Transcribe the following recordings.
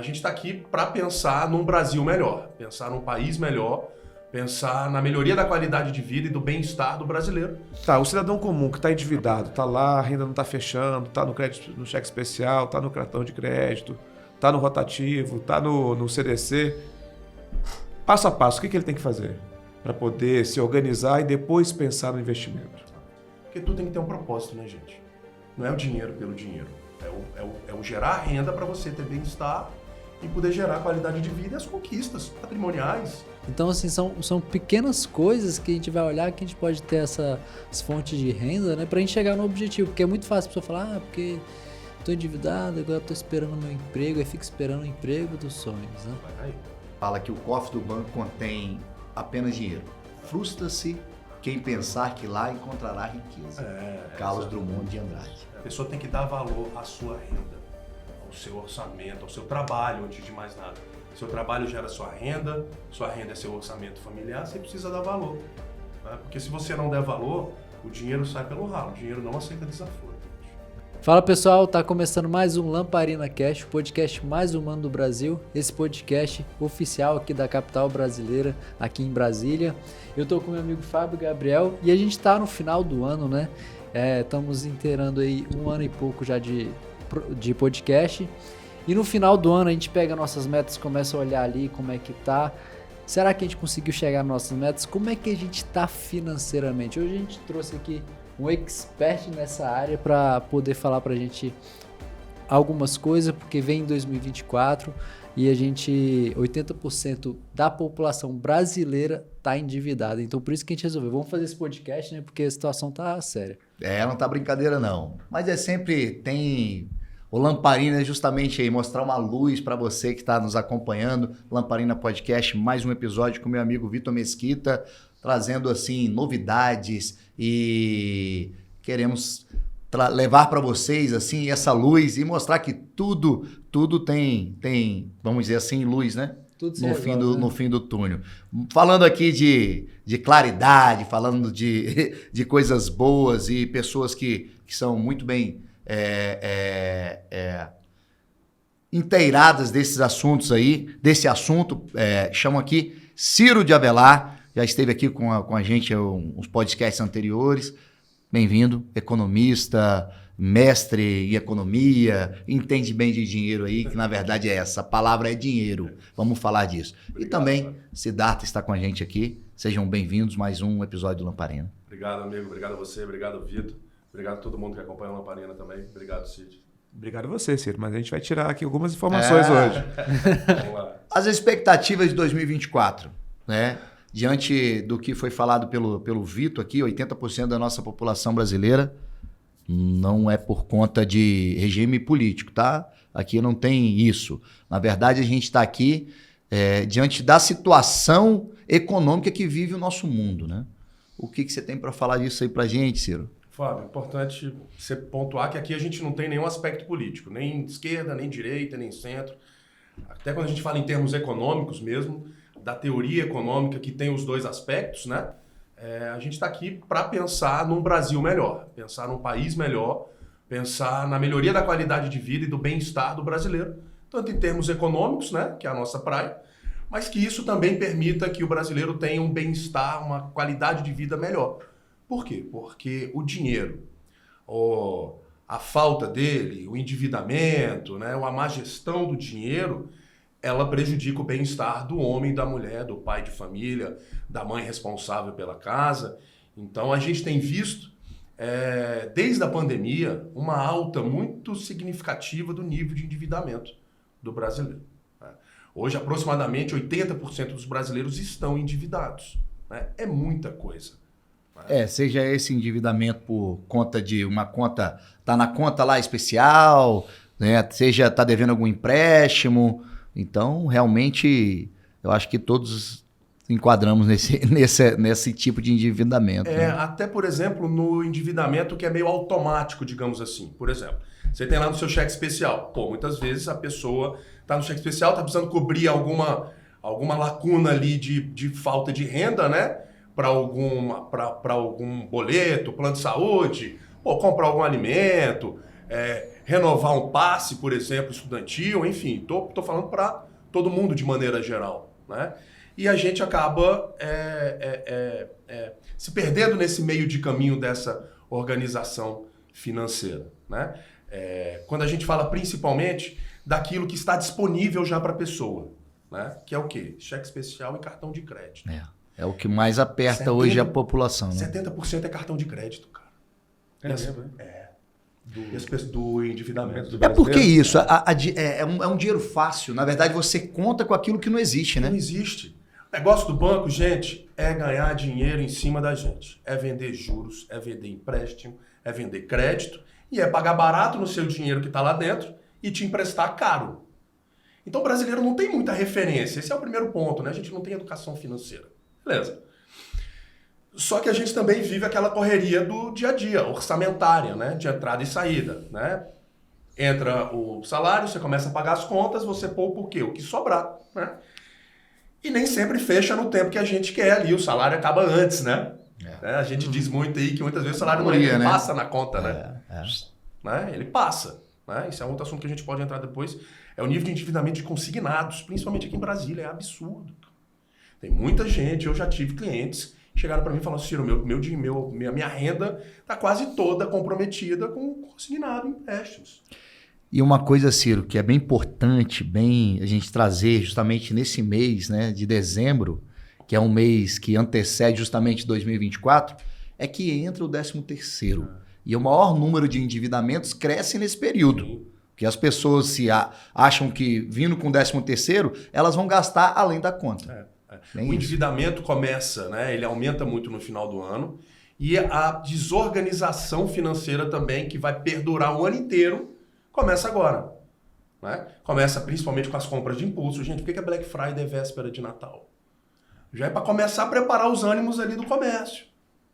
gente está aqui para pensar num Brasil melhor, pensar num país melhor, pensar na melhoria da qualidade de vida e do bem-estar do brasileiro. Tá, o cidadão comum que está endividado, está lá, a renda não está fechando, está no crédito, no cheque especial, está no cartão de crédito, está no rotativo, está no CDC. Passo a passo, o que ele tem que fazer para poder se organizar e depois pensar no investimento? Porque tudo tem que ter um propósito, né, gente? Não é o dinheiro pelo dinheiro. É o gerar renda para você ter bem-estar e poder gerar qualidade de vida e as conquistas patrimoniais. Então, assim, são pequenas coisas que a gente vai olhar, que a gente pode ter essas fontes de renda, né, pra gente chegar no objetivo. Porque é muito fácil a pessoa falar, porque tô endividado, agora tô esperando meu emprego, aí fica esperando o emprego dos sonhos, né? Fala que o cofre do banco contém apenas dinheiro. Frustra-se quem pensar que lá encontrará riqueza. Carlos Drummond de Andrade. A pessoa tem que dar valor à sua renda, ao seu orçamento, ao seu trabalho, antes de mais nada. Seu trabalho gera sua renda é seu orçamento familiar, você precisa dar valor. Né? Porque se você não der valor, o dinheiro sai pelo ralo, o dinheiro não aceita desaforo. Fala pessoal, tá começando mais um Lamparina Cast, o podcast mais humano do Brasil, esse podcast oficial aqui da capital brasileira, aqui em Brasília. Eu tô com meu amigo Fábio Gabriel e a gente tá no final do ano, né? Estamos inteirando aí 1 ano e pouco já de podcast. E no final do ano a gente pega nossas metas, começa a olhar ali como é que tá. Será que a gente conseguiu chegar nas nossas metas? Como é que a gente tá financeiramente? Hoje a gente trouxe aqui um expert nessa área para poder falar pra gente algumas coisas, porque vem 2024 e 80% da população brasileira tá endividada. Então por isso que a gente resolveu, vamos fazer esse podcast, né? Porque a situação tá séria. Não tá brincadeira não. Mas tem... O Lamparina é justamente aí, mostrar uma luz para você que está nos acompanhando. Lamparina Podcast, mais um episódio com meu amigo Vitor Mesquita, trazendo assim novidades e queremos levar para vocês assim essa luz e mostrar que tudo tem, vamos dizer assim, luz, né? Tudo No fim do túnel. Falando aqui de claridade, falando de coisas boas e pessoas que são muito bem inteiradas desses assuntos aí, desse assunto, chamo aqui Ciro de Avelar, já esteve aqui com a gente uns podcasts anteriores. Bem-vindo, economista, mestre em economia, entende bem de dinheiro aí, que na verdade a palavra é dinheiro, vamos falar disso. Obrigado, e também, Siddhartha está com a gente aqui, sejam bem-vindos, mais um episódio do Lamparina. Obrigado, amigo, obrigado a você, obrigado, Vitor, obrigado a todo mundo que acompanha o Lamparina também, obrigado, Cid. Obrigado a você, Ciro, mas a gente vai tirar aqui algumas informações hoje. Vamos lá. As expectativas de 2024, né? Diante do que foi falado pelo Vitor aqui, 80% da nossa população brasileira não é por conta de regime político, tá? Aqui não tem isso. Na verdade, a gente está aqui diante da situação econômica que vive o nosso mundo, né? O que você tem para falar disso aí para a gente, Ciro? Fábio, importante você pontuar que aqui a gente não tem nenhum aspecto político, nem esquerda, nem direita, nem centro. Até quando a gente fala em termos econômicos mesmo, da teoria econômica que tem os dois aspectos, né? A gente está aqui para pensar num Brasil melhor, pensar num país melhor, pensar na melhoria da qualidade de vida e do bem-estar do brasileiro, tanto em termos econômicos, né? Que é a nossa praia, mas que isso também permita que o brasileiro tenha um bem-estar, uma qualidade de vida melhor. Por quê? Porque o dinheiro, a falta dele, o endividamento, né? A má gestão do dinheiro, ela prejudica o bem-estar do homem, da mulher, do pai de família, da mãe responsável pela casa. Então a gente tem visto, desde a pandemia, uma alta muito significativa do nível de endividamento do brasileiro. Hoje, aproximadamente 80% dos brasileiros estão endividados. É muita coisa. Seja esse endividamento por conta de uma conta, tá na conta lá especial, né? Seja tá devendo algum empréstimo. Então, realmente, eu acho que todos enquadramos nesse tipo de endividamento. Né? Até, por exemplo, no endividamento que é meio automático, digamos assim. Por exemplo, você tem lá no seu cheque especial. Muitas vezes a pessoa está no cheque especial, está precisando cobrir alguma lacuna ali de falta de renda, né? Para algum boleto, plano de saúde, comprar algum alimento, renovar um passe, por exemplo, estudantil, enfim, tô falando para todo mundo de maneira geral, né? E a gente acaba se perdendo nesse meio de caminho dessa organização financeira, né? Quando a gente fala principalmente daquilo que está disponível já para a pessoa, né? Que é o quê? Cheque especial e cartão de crédito. É o que mais aperta hoje a população, né? 70% é cartão de crédito, cara. Do endividamento. Por que isso? É um dinheiro fácil. Na verdade, você conta com aquilo que não existe, né? Não existe. O negócio do banco, gente, é ganhar dinheiro em cima da gente. É vender juros, é vender empréstimo, é vender crédito e é pagar barato no seu dinheiro que está lá dentro e te emprestar caro. Então o brasileiro não tem muita referência. Esse é o primeiro ponto, né? A gente não tem educação financeira. Beleza. Só que a gente também vive aquela correria do dia a dia, orçamentária, né? De entrada e saída, né? Entra o salário, você começa a pagar as contas, você poupa o quê? O que sobrar, né? E nem sempre fecha no tempo que a gente quer ali, o salário acaba antes, né? A gente diz muito aí que muitas vezes o salário não passa na conta, né? Ele passa, né? Esse é outro assunto que a gente pode entrar depois. É o nível de endividamento de consignados, principalmente aqui em Brasília, é absurdo. Tem muita gente, eu já tive clientes que chegaram para mim e falaram, Ciro, minha renda está quase toda comprometida com consignado em empréstimos. E uma coisa, Ciro, que é bem importante, a gente trazer justamente nesse mês, né, de dezembro, que é um mês que antecede justamente 2024, é que entra o 13º. E o maior número de endividamentos cresce nesse período. Sim. Porque as pessoas acham que vindo com o 13º, elas vão gastar além da conta. O endividamento começa, né? Ele aumenta muito no final do ano. E a desorganização financeira também, que vai perdurar o ano inteiro, começa agora. Né? Começa principalmente com as compras de impulso. Gente, por que a Black Friday é véspera de Natal? Já é para começar a preparar os ânimos ali do comércio.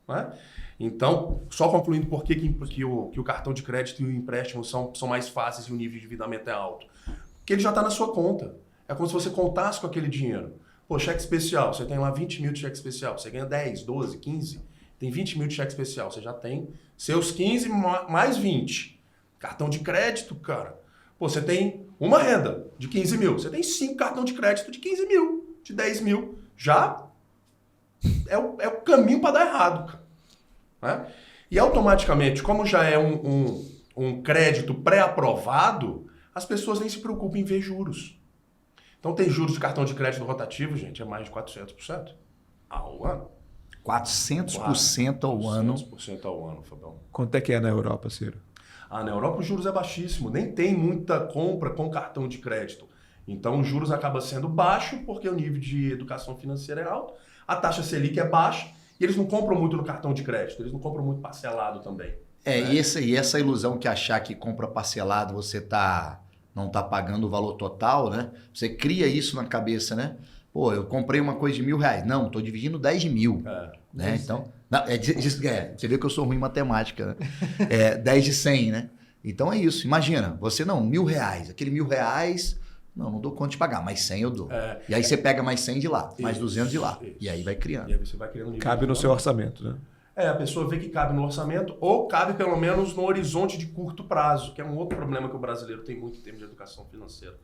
Né? Então, só concluindo por que o cartão de crédito e o empréstimo são mais fáceis e o nível de endividamento é alto. Porque ele já está na sua conta. É como se você contasse com aquele dinheiro. Pô, cheque especial, você tem lá 20 mil de cheque especial, você ganha 10, 12, 15, tem 20 mil de cheque especial, você já tem seus 15 mais 20. Cartão de crédito, cara, pô, você tem uma renda de 15 mil, você tem 5 cartão de crédito de 15 mil, de 10 mil, já é o caminho para dar errado, cara. Né? E automaticamente, como já é um crédito pré-aprovado, as pessoas nem se preocupam em ver juros. Então tem juros de cartão de crédito rotativo, gente, é mais de 400% ao ano. 400% ao ano? 400% ao ano, Fabião. Quanto é que é na Europa, Ciro? Na Europa os juros é baixíssimo, nem tem muita compra com cartão de crédito. Então os juros acabam sendo baixos porque o nível de educação financeira é alto, a taxa Selic é baixa e eles não compram muito no cartão de crédito, eles não compram muito parcelado também. Né? E essa ilusão que achar que compra parcelado você não está pagando o valor total, né? Você cria isso na cabeça, né? Pô, eu comprei uma coisa de R$1.000. Não, estou dividindo 10 de 1.000. Né? Então, você vê que eu sou ruim em matemática, né? 10 de 100, né? Então é isso. Imagina, você não, R$1.000. Aquele R$1.000, não dou conta de pagar, mais 100 eu dou. E aí você pega mais 100 de lá, mais 200 de lá. Isso. E aí vai criando. E aí você vai criando cabe no seu orçamento, né? A pessoa vê que cabe no orçamento ou cabe pelo menos no horizonte de curto prazo, que é um outro problema que o brasileiro tem muito em termos de educação financeira.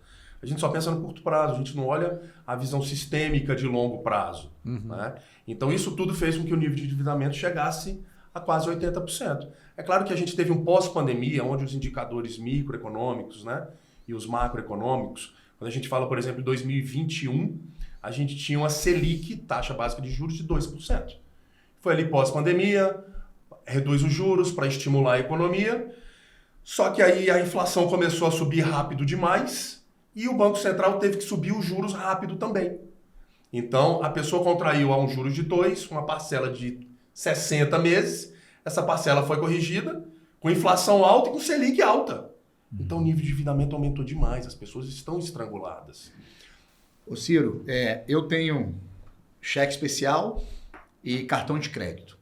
A gente só pensa no curto prazo, a gente não olha a visão sistêmica de longo prazo. Né? Então isso tudo fez com que o nível de endividamento chegasse a quase 80%. É claro que a gente teve um pós-pandemia, onde os indicadores microeconômicos, né, e os macroeconômicos, quando a gente fala, por exemplo, em 2021, a gente tinha uma Selic, taxa básica de juros, de 2%. Foi ali pós-pandemia, reduz os juros para estimular a economia, só que aí a inflação começou a subir rápido demais e o Banco Central teve que subir os juros rápido também. Então, a pessoa contraiu a um juros de 2, uma parcela de 60 meses, essa parcela foi corrigida com inflação alta e com Selic alta. Então, o nível de endividamento aumentou demais, as pessoas estão estranguladas. Ô Ciro, eu tenho cheque especial e cartão de crédito.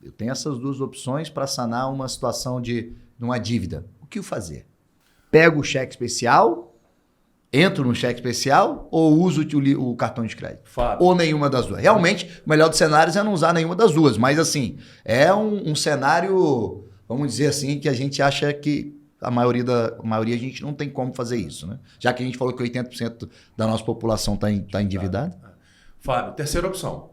Eu tenho essas duas opções para sanar uma situação de uma dívida. O que fazer? Pego o cheque especial, entro no cheque especial ou uso o cartão de crédito? Fábio. Ou nenhuma das duas? Realmente, o melhor dos cenários é não usar nenhuma das duas, mas assim, é um cenário, vamos dizer assim, que a gente acha que a maioria a gente não tem como fazer isso, né? Já que a gente falou que 80% da nossa população está endividada. Fábio, terceira opção,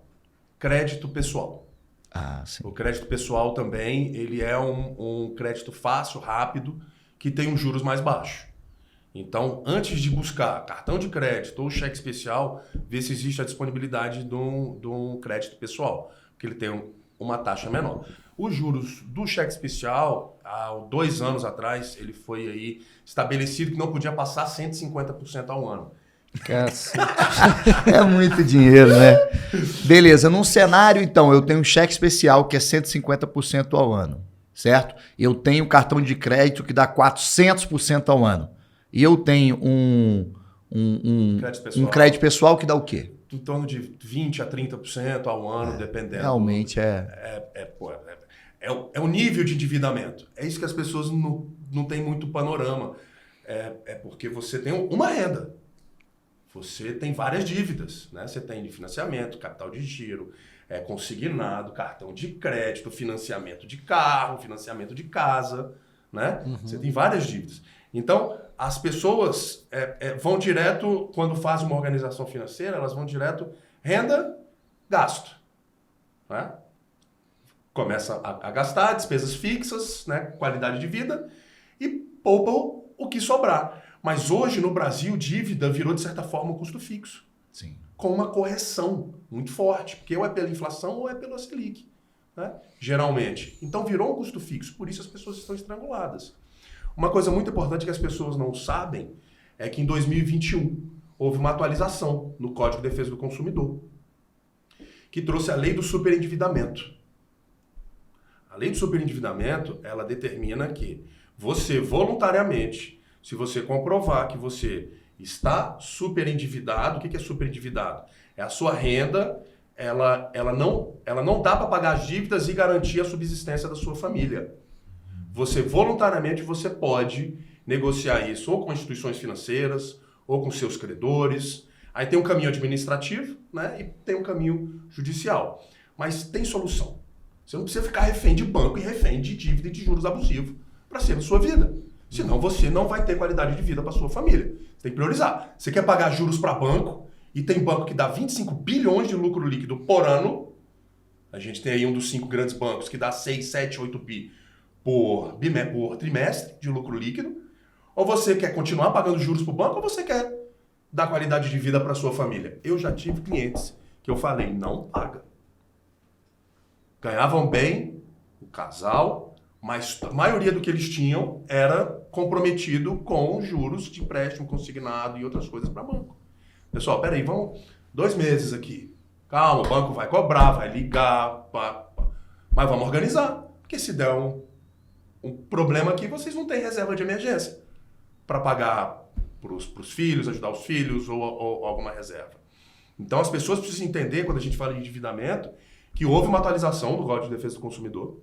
crédito pessoal. Ah, sim. O crédito pessoal também, ele é um crédito fácil, rápido, que tem uns juros mais baixos. Então, antes de buscar cartão de crédito ou cheque especial, vê se existe a disponibilidade de um crédito pessoal, porque ele tem uma taxa menor. Os juros do cheque especial, há 2 anos atrás, ele foi aí estabelecido que não podia passar 150% ao ano. É muito dinheiro, né? Beleza, num cenário, então, eu tenho um cheque especial que é 150% ao ano, certo? Eu tenho cartão de crédito que dá 400% ao ano. E eu tenho um crédito pessoal que dá o quê? Em torno de 20% a 30% ao ano, dependendo. Realmente É o nível de endividamento. É isso que as pessoas não têm muito panorama. É porque você tem uma renda. Você tem várias dívidas, né? Você tem de financiamento, capital de giro, consignado, cartão de crédito, financiamento de carro, financiamento de casa, né? Uhum. Você tem várias dívidas. Então, as pessoas vão direto, quando fazem uma organização financeira, elas vão direto renda, gasto, né? Começa a gastar despesas fixas, né? Qualidade de vida e poupa o que sobrar. Mas hoje, no Brasil, dívida virou, de certa forma, um custo fixo. Sim. Com uma correção muito forte, porque ou é pela inflação ou é pela Selic, né? Geralmente. Então, virou um custo fixo, por isso as pessoas estão estranguladas. Uma coisa muito importante que as pessoas não sabem é que em 2021 houve uma atualização no Código de Defesa do Consumidor, que trouxe a lei do superendividamento. A lei do superendividamento, ela determina que você voluntariamente, se você comprovar que você está superendividado, o que é superendividado? É a sua renda, ela não dá para pagar as dívidas e garantir a subsistência da sua família. Você voluntariamente você pode negociar isso ou com instituições financeiras ou com seus credores. Aí tem um caminho administrativo, né? E tem um caminho judicial. Mas tem solução. Você não precisa ficar refém de banco e refém de dívida e de juros abusivos para ser a sua vida. Senão você não vai ter qualidade de vida para sua família. Você tem que priorizar. Você quer pagar juros para banco e tem banco que dá 25 bilhões de lucro líquido por ano. A gente tem aí um dos 5 grandes bancos que dá 6, 7, 8 bi por trimestre de lucro líquido. Ou você quer continuar pagando juros para o banco ou você quer dar qualidade de vida para sua família? Eu já tive clientes que eu falei, não paga. Ganhavam bem, o casal, mas a maioria do que eles tinham era comprometido com juros de empréstimo consignado e outras coisas para banco. Pessoal, peraí, vamos 2 meses aqui. Calma, o banco vai cobrar, vai ligar, mas vamos organizar. Porque se der um problema aqui, vocês não têm reserva de emergência para pagar para os filhos, ajudar os filhos ou alguma reserva. Então as pessoas precisam entender, quando a gente fala de endividamento, que houve uma atualização do Código de Defesa do Consumidor,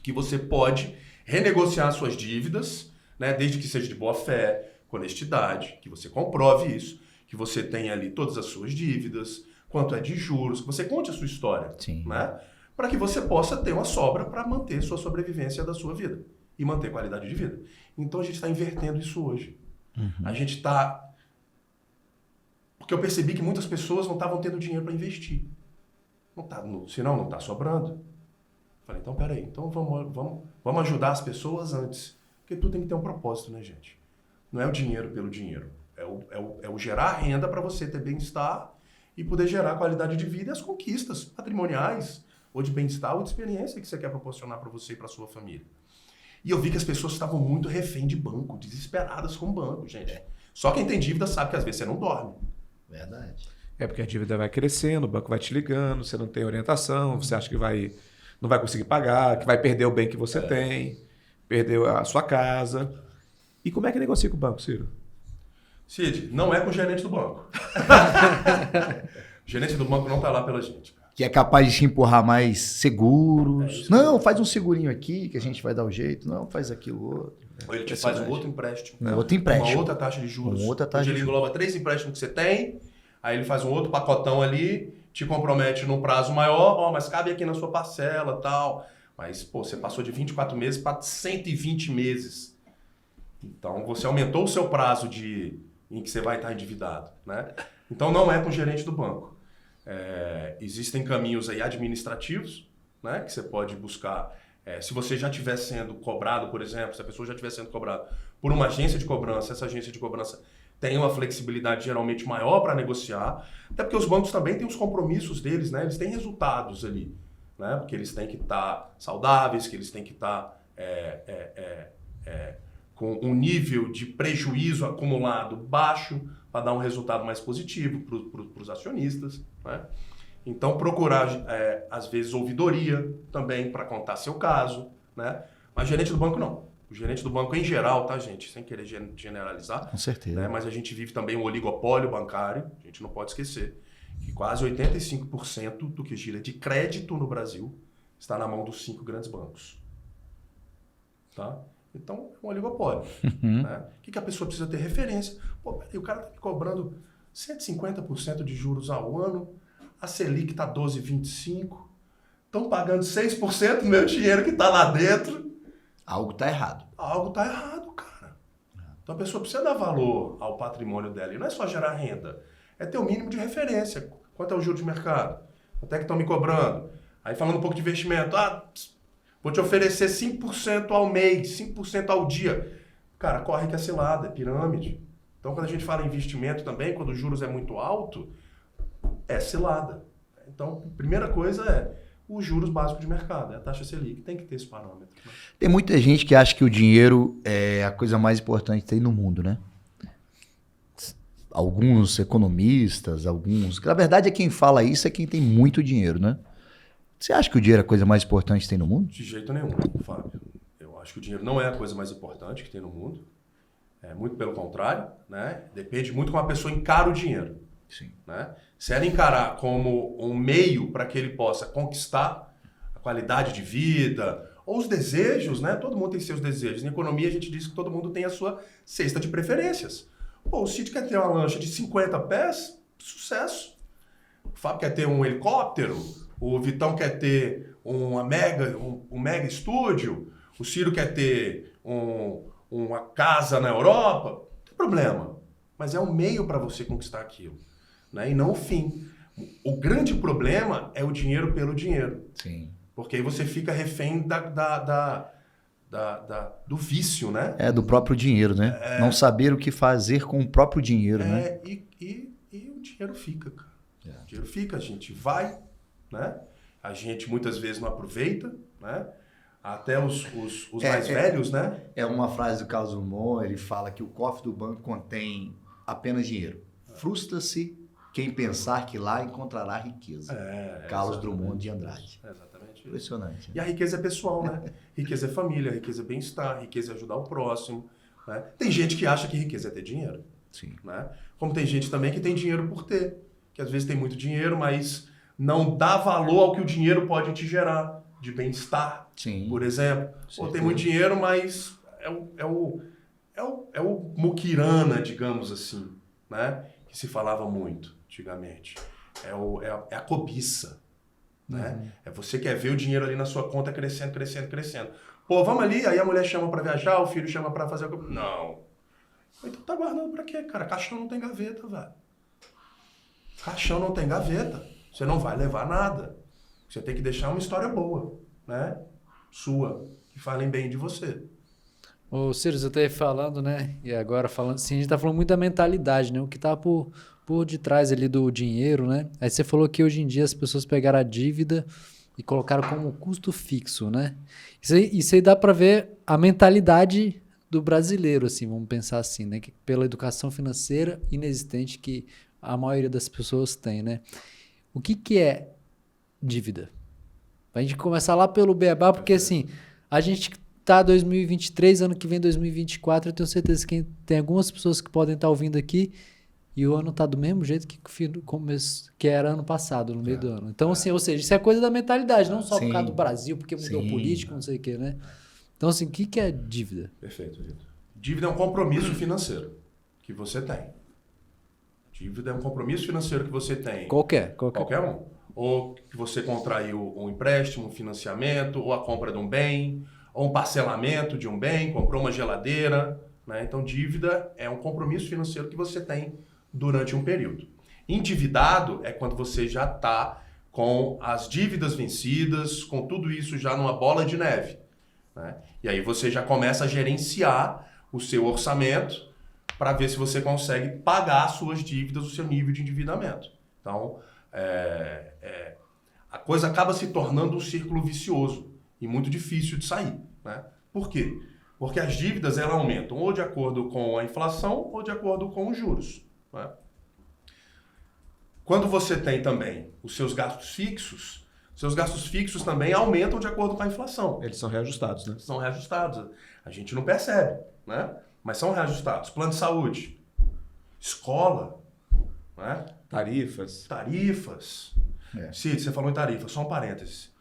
que você pode renegociar suas dívidas, né, desde que seja de boa fé, com honestidade, que você comprove isso, que você tenha ali todas as suas dívidas, quanto é de juros, que você conte a sua história, né, para que você possa ter uma sobra para manter sua sobrevivência da sua vida e manter qualidade de vida. Então a gente está invertendo isso hoje. Uhum. A gente está... Porque eu percebi que muitas pessoas não estavam tendo dinheiro para investir. Senão não está sobrando. Falei, então peraí, então vamos ajudar as pessoas antes. Porque tudo tem que ter um propósito, né, gente? Não é o dinheiro pelo dinheiro. É o gerar renda para você ter bem-estar e poder gerar qualidade de vida e as conquistas patrimoniais, ou de bem-estar, ou de experiência que você quer proporcionar para você e para sua família. E eu vi que as pessoas estavam muito refém de banco, desesperadas com o banco, gente. Só quem tem dívida sabe que às vezes você não dorme. Verdade. É porque a dívida vai crescendo, o banco vai te ligando, você não tem orientação, você acha que não vai conseguir pagar, que vai perder o bem que você tem, perder a sua casa. E como é que negocia com o banco, Ciro? Cid, não é com o gerente do banco. O gerente do banco não está lá pela gente. Que é capaz de te empurrar mais seguros. Não, faz um segurinho aqui que a gente vai dar o jeito. Não, faz aquilo outro. Ou ele te faz um outro empréstimo. Outro empréstimo. Uma outra taxa de juros. Uma outra taxa onde ele engloba 3 empréstimos que você tem, aí ele faz um outro pacotão ali, te compromete num prazo maior, mas cabe aqui na sua parcela e tal. Mas, você passou de 24 meses para 120 meses. Então, você aumentou o seu prazo em que você vai estar endividado, né? Então, não é com o gerente do banco. Existem caminhos aí administrativos, né, que você pode buscar. Se você já estiver sendo cobrado, por exemplo, se a pessoa já estiver sendo cobrada por uma agência de cobrança, essa agência de cobrança tem uma flexibilidade geralmente maior para negociar, até porque os bancos também têm os compromissos deles, né? Eles têm resultados ali, né? Porque eles têm que estar saudáveis, que eles têm que estar com um nível de prejuízo acumulado baixo para dar um resultado mais positivo para os acionistas, né? Então, procurar, às vezes, ouvidoria também para contar seu caso, né? Mas gerente do banco, não. O gerente do banco, em geral, tá, gente? Sem querer generalizar. Com certeza. Né? Mas a gente vive também um oligopólio bancário, a gente não pode esquecer, que quase 85% do que gira de crédito no Brasil está na mão dos 5 grandes bancos. Tá? Então, é um oligopólio. Né? O que a pessoa precisa ter referência? Pô, peraí, o cara está me cobrando 150% de juros ao ano, a Selic está 12,25%, estão pagando 6% do meu dinheiro que está lá dentro. Algo está errado. Algo está errado, cara. Então a pessoa precisa dar valor ao patrimônio dela. E não é só gerar renda, é ter o mínimo de referência. Quanto é o juro de mercado? Quanto é que estão me cobrando? Aí falando um pouco de investimento. Vou te oferecer 5% ao mês, 5% ao dia. Cara, corre que é cilada, é pirâmide. Então quando a gente fala em investimento também, quando os juros é muito alto, é cilada. Então, a primeira coisa é os juros básicos de mercado, é a taxa Selic, tem que ter esse parâmetro. Né? Tem muita gente que acha que o dinheiro é a coisa mais importante que tem no mundo, né? Alguns economistas, na verdade é quem fala isso é quem tem muito dinheiro, né? Você acha que o dinheiro é a coisa mais importante que tem no mundo? De jeito nenhum, Fábio. Eu acho que o dinheiro não é a coisa mais importante que tem no mundo. Muito pelo contrário, né? Depende muito como a pessoa encara o dinheiro. Sim. Né? Se ela encarar como um meio para que ele possa conquistar a qualidade de vida ou os desejos, né? Todo mundo tem seus desejos. Na economia a gente diz que todo mundo tem a sua cesta de preferências. Pô, o Cid quer ter uma lancha de 50 pés, sucesso. O Fábio quer ter um helicóptero, o Vitão quer ter um mega estúdio, o Ciro quer ter uma casa na Europa. Não tem problema, mas é um meio para você conquistar aquilo. Né? E não o fim. O grande problema é o dinheiro pelo dinheiro. Sim. Porque aí você fica refém do vício, né? Do próprio dinheiro, né? Não saber o que fazer com o próprio dinheiro, né? E o dinheiro fica, cara. O dinheiro fica, a gente vai, né? A gente muitas vezes não aproveita, né? Até os mais velhos, né? É uma frase do Carlos Drummond, ele fala que o cofre do banco contém apenas dinheiro. Frustra-se quem pensar que lá encontrará riqueza. Carlos Drummond de Andrade. Exatamente. Impressionante. E a riqueza é pessoal, né? Riqueza é família, riqueza é bem-estar, riqueza é ajudar o próximo. Né? Tem gente que acha que riqueza é ter dinheiro. Sim. Né? Como tem gente também que tem dinheiro por ter. Que às vezes tem muito dinheiro, mas não dá valor ao que o dinheiro pode te gerar. De bem-estar, por exemplo. Ou tem muito dinheiro, mas é o muquirana, digamos assim, né? Que se falava muito antigamente. É a cobiça. Né? É você quer ver o dinheiro ali na sua conta crescendo, crescendo, crescendo. Pô, vamos ali, aí a mulher chama para viajar, o filho chama para fazer... Não. Então tá guardando para quê, cara? Caixão não tem gaveta, velho. Caixão não tem gaveta. Você não vai levar nada. Você tem que deixar uma história boa, né? Sua, que falem bem de você. Ô, Ciro, você tá aí falando, né? E agora falando assim, a gente tá falando muito da mentalidade, né? O que tá por detrás ali do dinheiro, né? Aí você falou que hoje em dia as pessoas pegaram a dívida e colocaram como custo fixo, né? Isso aí dá para ver a mentalidade do brasileiro, assim, vamos pensar assim, né? Que pela educação financeira inexistente que a maioria das pessoas tem, né? O que é dívida? A gente começar lá pelo beabá, porque assim, a gente tá 2023, ano que vem 2024, eu tenho certeza que tem algumas pessoas que podem estar ouvindo aqui e o ano tá do mesmo jeito que era ano passado, no meio do ano. Então, assim, ou seja, isso é coisa da mentalidade, não só por causa do Brasil, porque mudou político, não sei o quê, né? Então, assim, o que é dívida? Perfeito, Vitor. Dívida é um compromisso financeiro que você tem. Dívida é um compromisso financeiro que você tem. Qualquer um. Ou que você contraiu um empréstimo, um financiamento, ou a compra de um bem, ou um parcelamento de um bem, comprou uma geladeira, né? Então, dívida é um compromisso financeiro que você tem durante um período. Endividado é quando você já está com as dívidas vencidas, com tudo isso já numa bola de neve, né? E aí você já começa a gerenciar o seu orçamento para ver se você consegue pagar as suas dívidas, o seu nível de endividamento. Então, a coisa acaba se tornando um círculo vicioso e muito difícil de sair, né? Por quê? Porque as dívidas elas aumentam ou de acordo com a inflação ou de acordo com os juros, né? Quando você tem também os seus gastos fixos também aumentam de acordo com a inflação. Eles são reajustados, né? São reajustados. A gente não percebe, né? Mas são reajustados. Plano de saúde, escola, né? Tarifas. Cid, você falou em tarifa, só um parênteses.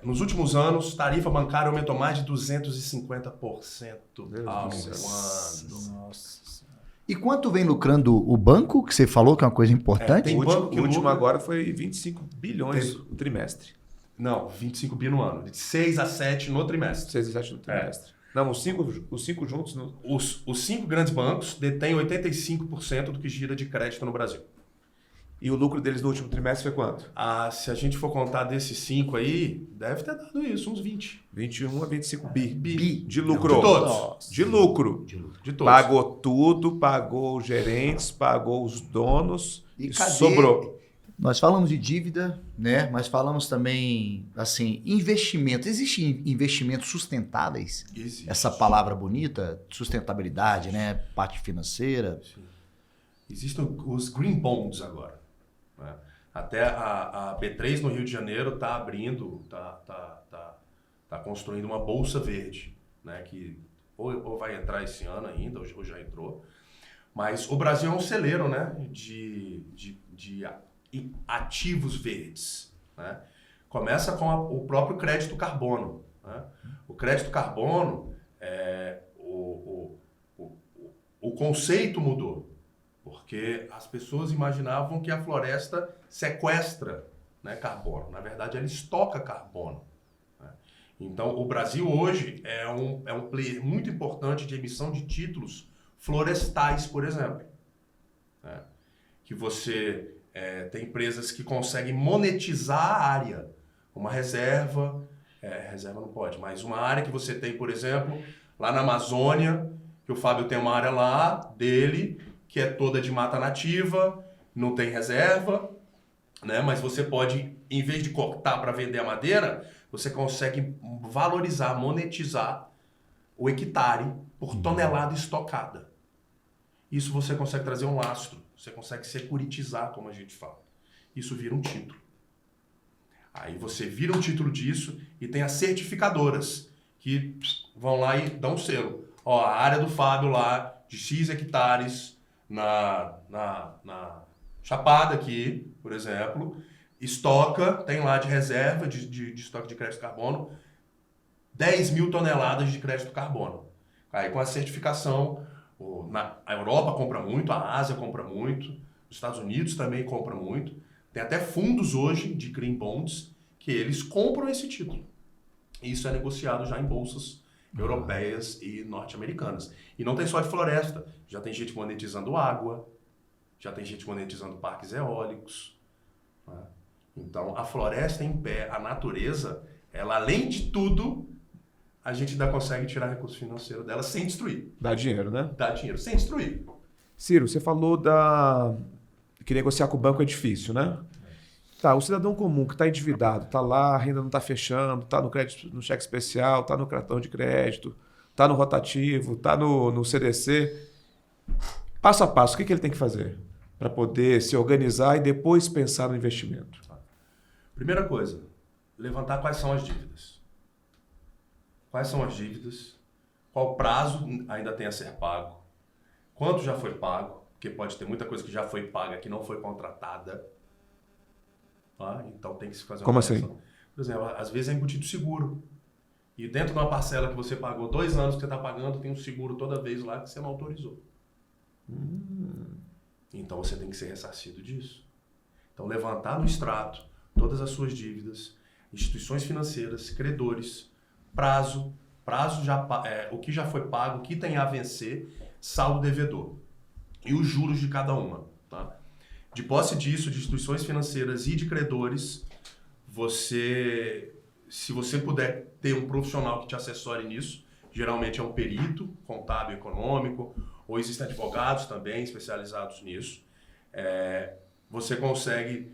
Nos últimos anos, tarifa bancária aumentou mais de 250% ao ano. Nossa. E quanto vem lucrando o banco, que você falou que é uma coisa importante? Tem O banco que último lucra- agora foi 25 bilhões o trimestre. Não, 25 bi no ano. De 6 a 7 no trimestre. 6 e 7 no trimestre. Não, os cinco juntos no... Os 5 grandes bancos detêm 85% do que gira de crédito no Brasil. E o lucro deles no último trimestre foi quanto? Se a gente for contar desses 5 aí, deve ter dado isso, uns 20. 21 a 25 bi. Bi. De lucro. De todos. Nossa. De lucro. De todos. Pagou tudo, pagou os gerentes, pagou os donos E e cadê? sobrou. Nós falamos de dívida, né? Mas falamos também, assim, investimento. Existem investimentos sustentáveis? Existe. Essa palavra bonita, sustentabilidade, né? Parte financeira. Existem os green bonds agora, né? Até a B3 no Rio de Janeiro está abrindo, tá construindo uma bolsa verde, né? Que ou vai entrar esse ano ainda, ou já entrou. Mas o Brasil é um celeiro, né? de ativos verdes, né? Começa com o próprio crédito carbono, né? O crédito carbono, o conceito mudou, porque as pessoas imaginavam que a floresta sequestra, né, carbono. Na verdade, ela estoca carbono, né? Então, o Brasil hoje é um player muito importante de emissão de títulos florestais, por exemplo, né? Que você tem empresas que conseguem monetizar a área, uma reserva não pode, mas uma área que você tem, por exemplo, lá na Amazônia, que o Fábio tem uma área lá dele, que é toda de mata nativa, não tem reserva, né? Mas você pode, em vez de cortar para vender a madeira, você consegue valorizar, monetizar o hectare por tonelada estocada. Isso você consegue trazer um lastro, você consegue securitizar, como a gente fala. Isso vira um título. Aí você vira um título disso e tem as certificadoras que vão lá e dão um selo. Ó, a área do Fábio lá, de X hectares, na Chapada aqui, por exemplo, tem lá de reserva, de estoque de crédito carbono, 10 mil toneladas de crédito carbono. Aí com a certificação, a Europa compra muito, a Ásia compra muito, os Estados Unidos também compram muito. Tem até fundos hoje de green bonds que eles compram esse título. Isso é negociado já em bolsas europeias e norte-americanas. E não tem só de floresta, já tem gente monetizando água, já tem gente monetizando parques eólicos, né? Então, a floresta em pé, a natureza, ela, além de tudo, a gente ainda consegue tirar recurso financeiro dela sem destruir. Dá dinheiro, né? Dá dinheiro sem destruir. Ciro, você falou que negociar com o banco é difícil, né? Tá, o cidadão comum que está endividado, está lá, a renda não está fechando, está no crédito, no cheque especial, está no cartão de crédito, está no rotativo, está no CDC. Passo a passo, o que ele tem que fazer para poder se organizar e depois pensar no investimento? Primeira coisa, levantar quais são as dívidas. Quais são as dívidas? Qual prazo ainda tem a ser pago? Quanto já foi pago? Porque pode ter muita coisa que já foi paga que não foi contratada. Tá? Então tem que se fazer uma Como avaliação. assim? Por exemplo, às vezes é embutido seguro. E dentro de uma parcela que você pagou 2 anos que você está pagando, tem um seguro toda vez lá que você não autorizou. Então você tem que ser ressarcido disso. Então levantar no extrato todas as suas dívidas, instituições financeiras, credores, prazo, prazo o que já foi pago, o que tem a vencer, saldo devedor e os juros de cada uma. Tá? De posse disso, de instituições financeiras e de credores, se você puder ter um profissional que te assessore nisso, geralmente é um perito, contábil econômico, ou existem advogados também especializados nisso, você consegue...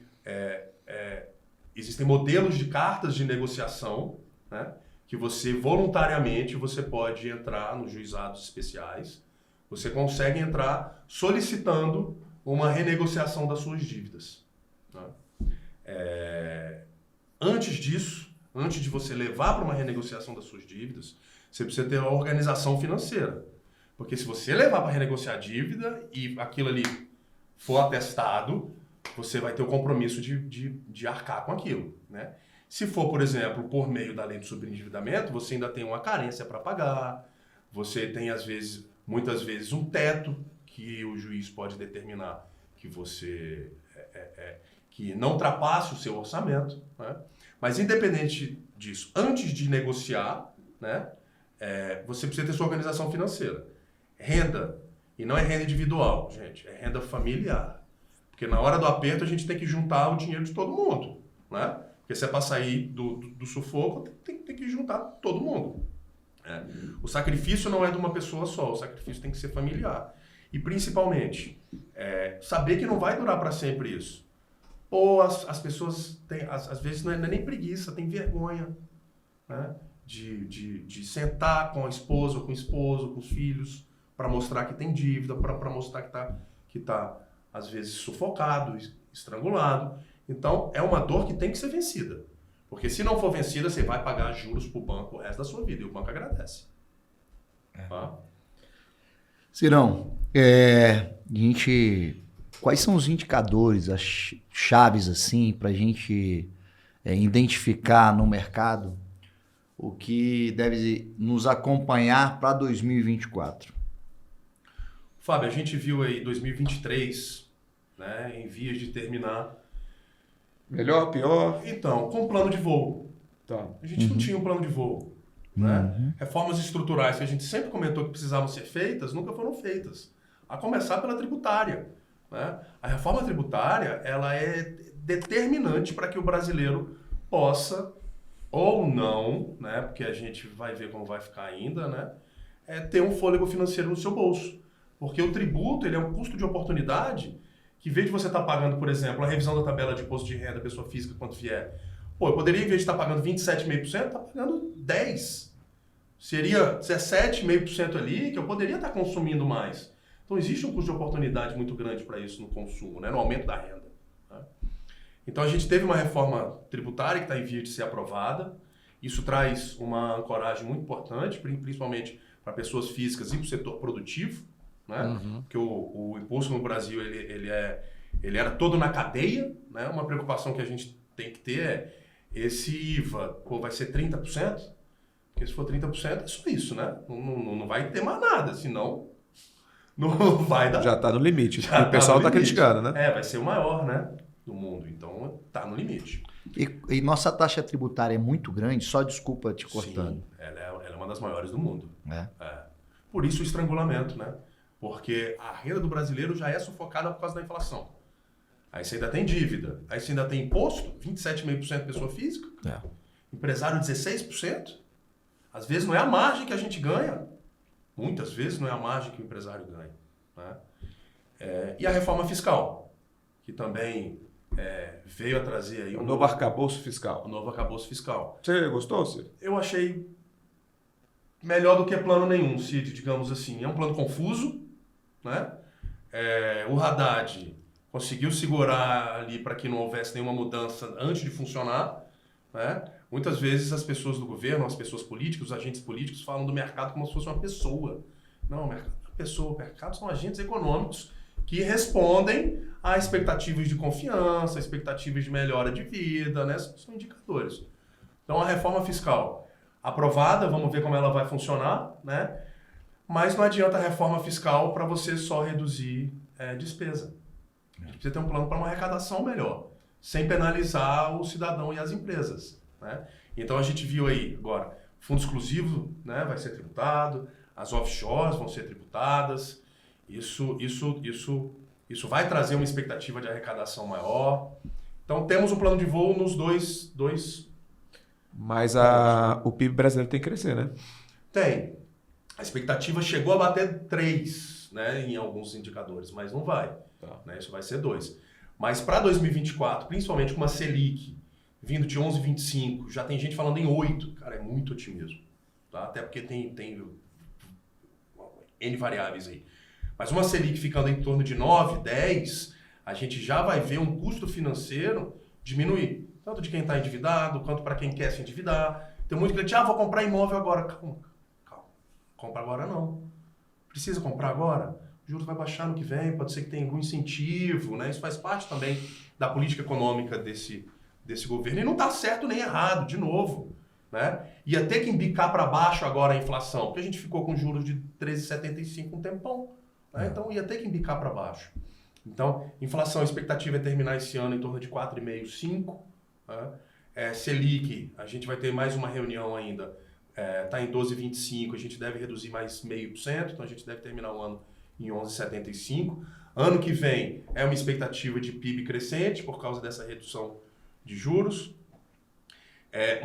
existem modelos de cartas de negociação, né, que você voluntariamente você pode entrar nos juizados especiais, você consegue entrar solicitando uma renegociação das suas dívidas. Né? Antes disso, antes de você levar para uma renegociação das suas dívidas, você precisa ter uma organização financeira. Porque se você levar para renegociar a dívida e aquilo ali for atestado, você vai ter o compromisso de arcar com aquilo. Né? Se for, por exemplo, por meio da lei do sobreendividamento, você ainda tem uma carência para pagar, você tem, muitas vezes, um teto que o juiz pode determinar que você que não ultrapasse o seu orçamento. Né? Mas, independente disso, antes de negociar, né, você precisa ter sua organização financeira. Renda, e não é renda individual, gente, é renda familiar. Porque na hora do aperto a gente tem que juntar o dinheiro de todo mundo. Né? Porque se é para sair do sufoco, tem que juntar todo mundo. O sacrifício não é de uma pessoa só, o sacrifício tem que ser familiar. E principalmente, saber que não vai durar para sempre isso. Ou as pessoas têm, às vezes não é nem preguiça, tem vergonha, né? de sentar com a esposa, ou com o esposo, com os filhos, para mostrar que tem dívida, para mostrar que tá, às vezes, sufocado, estrangulado. Então, é uma dor que tem que ser vencida. Porque se não for vencida, você vai pagar juros para o banco o resto da sua vida. E o banco agradece. Tá? Cirão, quais são os indicadores, as chaves assim, para a gente identificar no mercado o que deve nos acompanhar para 2024? Fábio, a gente viu aí 2023, né, em vias de terminar. Melhor, pior? Então, com plano de voo. Tá. A gente não tinha um plano de voo. Né? Reformas estruturais que a gente sempre comentou que precisavam ser feitas, nunca foram feitas. A começar pela tributária. Né? A reforma tributária ela é determinante para que o brasileiro possa, ou não, né? Porque a gente vai ver como vai ficar ainda, né? Ter um fôlego financeiro no seu bolso. Porque o tributo ele é um custo de oportunidade que, em vez de você estar pagando, por exemplo, a revisão da tabela de imposto de renda, pessoa física, quanto vier, eu poderia, em vez de estar pagando 27,5%, estar pagando 10%. Seria 17,5% ali que eu poderia estar consumindo mais. Então, existe um custo de oportunidade muito grande para isso no consumo, né? No aumento da renda. Né? Então, a gente teve uma reforma tributária que está em via de ser aprovada. Isso traz uma ancoragem muito importante, principalmente para pessoas físicas e para o setor produtivo. Né? Porque o imposto no Brasil ele era todo na cadeia. Né? Uma preocupação que a gente tem que ter é esse IVA vai ser 30%? Porque se for 30% é só isso, né? Não vai ter mais nada, senão não vai dar. Já está no limite. O pessoal está criticando, né? Vai ser o maior, né, do mundo. Então está no limite. E nossa taxa tributária é muito grande, só desculpa te cortando. Sim, ela é uma das maiores do mundo. Por isso o estrangulamento, né? Porque a renda do brasileiro já é sufocada por causa da inflação. Aí você ainda tem dívida. Aí você ainda tem imposto, 27,5% pessoa física. Empresário, 16%. Às vezes não é a margem que a gente ganha. Muitas vezes não é a margem que o empresário ganha. Né? E a reforma fiscal, que também veio a trazer aí o novo arcabouço fiscal. O novo arcabouço fiscal. Você gostou, Ciro? Eu achei melhor do que plano nenhum, Cid, digamos assim. É um plano confuso. Né? O Haddad conseguiu segurar ali para que não houvesse nenhuma mudança antes de funcionar. Né? Muitas vezes as pessoas do governo, as pessoas políticas, os agentes políticos falam do mercado como se fosse uma pessoa. Não, o mercado é uma pessoa. O mercado são agentes econômicos que respondem a expectativas de confiança, expectativas de melhora de vida, né? São indicadores. Então a reforma fiscal aprovada, vamos ver como ela vai funcionar, né? Mas não adianta a reforma fiscal para você só reduzir despesa. A gente precisa ter um plano para uma arrecadação melhor, sem penalizar o cidadão e as empresas. Né? Então a gente viu aí agora fundo exclusivo, né, vai ser tributado, as offshores vão ser tributadas. Isso vai trazer uma expectativa de arrecadação maior. Então, temos um plano de voo nos dois. Mas o PIB brasileiro tem que crescer, né? Tem. A expectativa chegou a bater 3, né, em alguns indicadores, mas não vai. Né, isso vai ser 2. Mas para 2024, principalmente com uma Selic vindo de 11,25, já tem gente falando em 8. Cara, é muito otimismo. Tá? Até porque tem N variáveis aí. Mas uma Selic ficando em torno de 9, 10, a gente já vai ver um custo financeiro diminuir. Tanto de quem está endividado, quanto para quem quer se endividar. Tem muito cliente, vou comprar imóvel agora. Calma. Compra agora não. Precisa comprar agora? O juros vai baixar no que vem, pode ser que tenha algum incentivo, né? Isso faz parte também da política econômica desse governo. E não está certo nem errado, de novo. Né? Ia ter que embicar para baixo agora a inflação, porque a gente ficou com juros de 13,75 um tempão. Né? Então ia ter que embicar para baixo. Então, inflação, a expectativa é terminar esse ano em torno de 4,5, 5. Né? Selic, a gente vai ter mais uma reunião ainda. Está em 12,25, a gente deve reduzir mais 0,5%, então a gente deve terminar o ano em 11,75. Ano que vem é uma expectativa de PIB crescente por causa dessa redução de juros,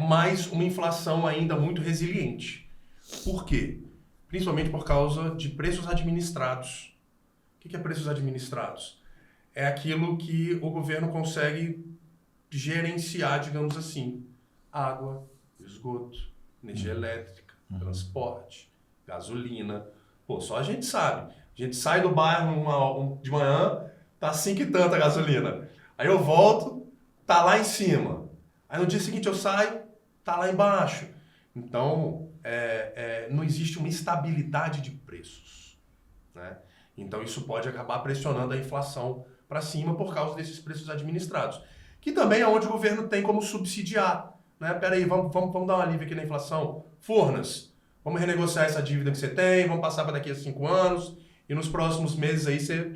mas uma inflação ainda muito resiliente. Por quê? Principalmente por causa de preços administrados. O que é preços administrados? É aquilo que o governo consegue gerenciar, digamos assim, água, esgoto, energia elétrica, transporte, gasolina. Pô, só a gente sabe. A gente sai do bairro de manhã, tá 5 e tanta a gasolina. Aí eu volto, tá lá em cima. Aí no dia seguinte eu saio, tá lá embaixo. Então, não existe uma estabilidade de preços. Né? Então isso pode acabar pressionando a inflação para cima por causa desses preços administrados. Que também é onde o governo tem como subsidiar. Né? Peraí, vamos dar um alívio aqui na inflação. Furnas, vamos renegociar essa dívida que você tem, vamos passar para daqui a 5 anos e nos próximos meses aí você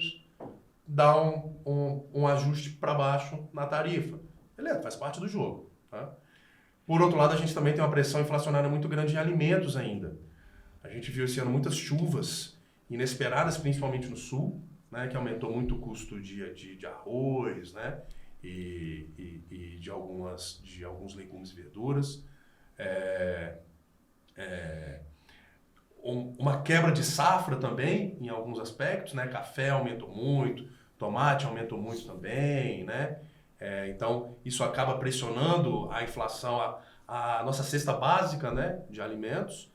dá um ajuste para baixo na tarifa. Beleza, faz parte do jogo. Tá? Por outro lado, a gente também tem uma pressão inflacionária muito grande em alimentos ainda. A gente viu esse ano muitas chuvas inesperadas, principalmente no sul, né? Que aumentou muito o custo de arroz, né? E de alguns legumes e verduras. Uma quebra de safra também, em alguns aspectos, né? Café aumentou muito, tomate aumentou muito também, né? Então, isso acaba pressionando a inflação, a nossa cesta básica, né? De alimentos.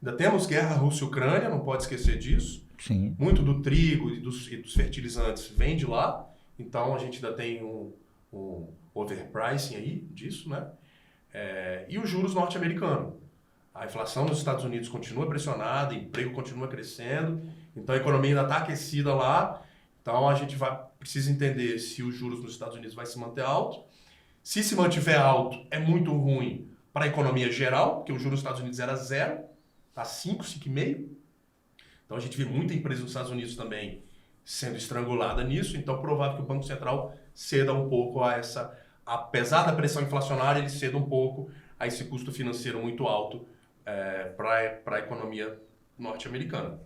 Ainda temos guerra Rússia-Ucrânia, não pode esquecer disso. Sim. Muito do trigo e dos fertilizantes vem de lá, então a gente ainda tem um overpricing aí disso, né? E os juros norte-americanos. A inflação nos Estados Unidos continua pressionada, o emprego continua crescendo, então a economia ainda está aquecida lá, então a gente precisa entender se os juros nos Estados Unidos vai se manter alto. Se se mantiver alto, é muito ruim para a economia geral, porque o juro nos Estados Unidos era 0, está 5, 5,5. Então a gente vê muita empresa nos Estados Unidos também sendo estrangulada nisso, então é provável que o Banco Central ceda um pouco a essa, apesar da pressão inflacionária, ele ceda um pouco a esse custo financeiro muito alto para a economia norte-americana.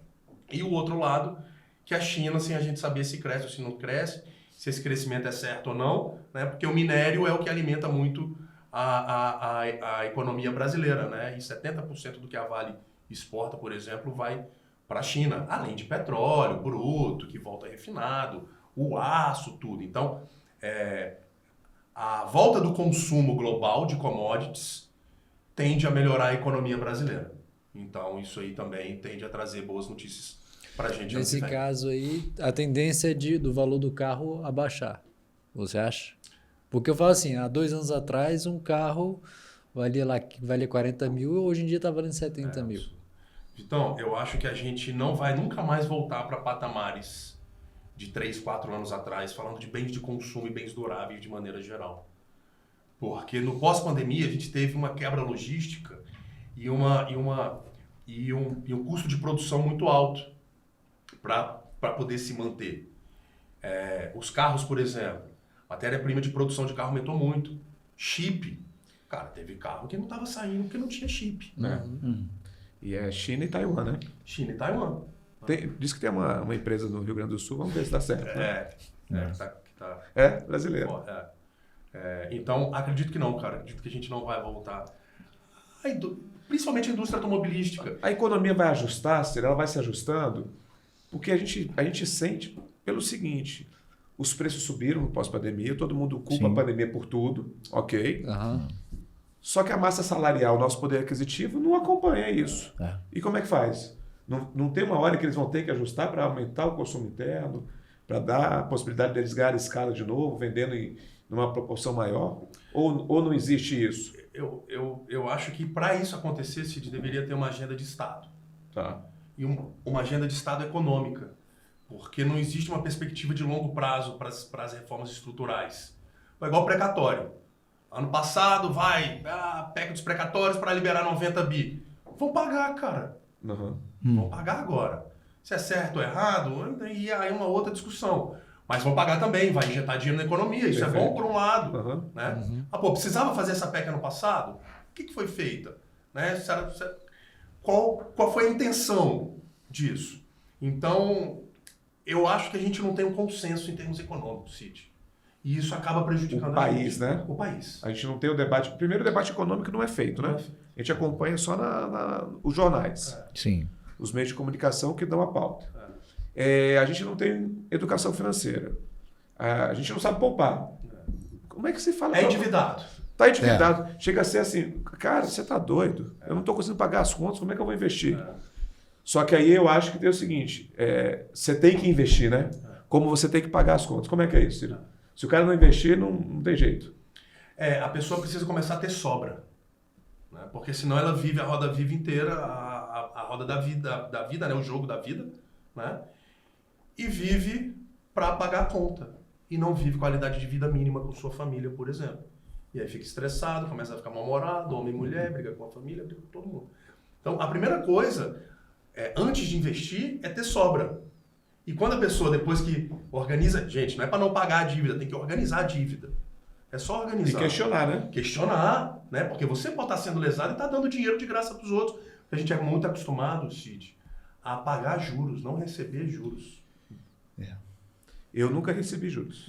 E o outro lado, que a China, sem a gente saber se cresce ou se não cresce, se esse crescimento é certo ou não, né? Porque o minério é o que alimenta muito a economia brasileira, né? E 70% do que a Vale exporta, por exemplo, vai para a China, além de petróleo bruto, que volta refinado, o aço, tudo. Então, a volta do consumo global de commodities tende a melhorar a economia brasileira. Então, isso aí também tende a trazer boas notícias para a gente. Nesse caso aí, a tendência do valor do carro abaixar, você acha? Porque eu falo assim, há 2 anos atrás, um carro valia 40 mil e hoje em dia está valendo 70 mil. Então, eu acho que a gente não vai nunca mais voltar para patamares de 3, 4 anos atrás, falando de bens de consumo e bens duráveis de maneira geral. Porque no pós-pandemia a gente teve uma quebra logística e um custo de produção muito alto para poder se manter. Os carros, por exemplo, matéria-prima de produção de carro aumentou muito. Chip. Cara, teve carro que não estava saindo porque não tinha chip. Né? E é China e Taiwan, né? China e Taiwan. Diz que tem uma empresa no Rio Grande do Sul, vamos ver se dá certo. Né? Brasileiro. Então, acredito que não, cara. Acredito que a gente não vai voltar. Principalmente a indústria automobilística. A economia vai ajustar, ela vai se ajustando, porque a gente sente pelo seguinte: os preços subiram no pós-pandemia, todo mundo culpa a pandemia por tudo, ok? Só que a massa salarial, o nosso poder aquisitivo, não acompanha isso. E como é que faz? Não tem uma hora que eles vão ter que ajustar para aumentar o consumo interno, para dar a possibilidade deles ganhar escala de novo, vendendo em uma proporção maior? Ou não existe isso? Eu acho que para isso acontecer, Cid, deveria ter uma agenda de Estado. Tá. E uma agenda de Estado econômica. Porque não existe uma perspectiva de longo prazo para as reformas estruturais. É igual precatório. Ano passado, PEC dos precatórios para liberar 90 bi. Vão pagar, cara. Vão pagar agora. Se é certo ou errado, e aí uma outra discussão. Mas vão pagar também, vai injetar dinheiro na economia. Isso é bom por um lado. Né? Precisava fazer essa PEC ano passado? O que foi feita? Né? Qual foi a intenção disso? Então, eu acho que a gente não tem um consenso em termos econômicos, Cid. E isso acaba prejudicando o país, né? O país. A gente não tem o debate. O primeiro debate econômico não é feito, né? A gente acompanha só os jornais. Sim. Os meios de comunicação que dão a pauta. A gente não tem educação financeira. A gente não sabe poupar. Como é que se fala? É endividado. Está endividado. Chega a ser assim, cara, você está doido. Eu não estou conseguindo pagar as contas, como é que eu vou investir? Só que aí eu acho que tem o seguinte, você tem que investir, né? Como você tem que pagar as contas. Como é que é isso, Ciro? Se o cara não investir, não tem jeito. A pessoa precisa começar a ter sobra. Né? Porque senão ela vive a roda viva inteira, a roda da vida, né? O jogo da vida, né? E vive para pagar a conta. E não vive qualidade de vida mínima com sua família, por exemplo. E aí fica estressado, começa a ficar mal-humorado, homem e mulher, briga com a família, briga com todo mundo. Então, a primeira coisa, antes de investir, é ter sobra. E quando a pessoa, depois que organiza... Gente, não é para não pagar a dívida, tem que organizar a dívida. É só organizar. E questionar, né? Questionar, né? Porque você pode estar sendo lesado e estar dando dinheiro de graça para os outros. A gente é muito acostumado, Cid, a pagar juros, não receber juros. Eu nunca recebi juros.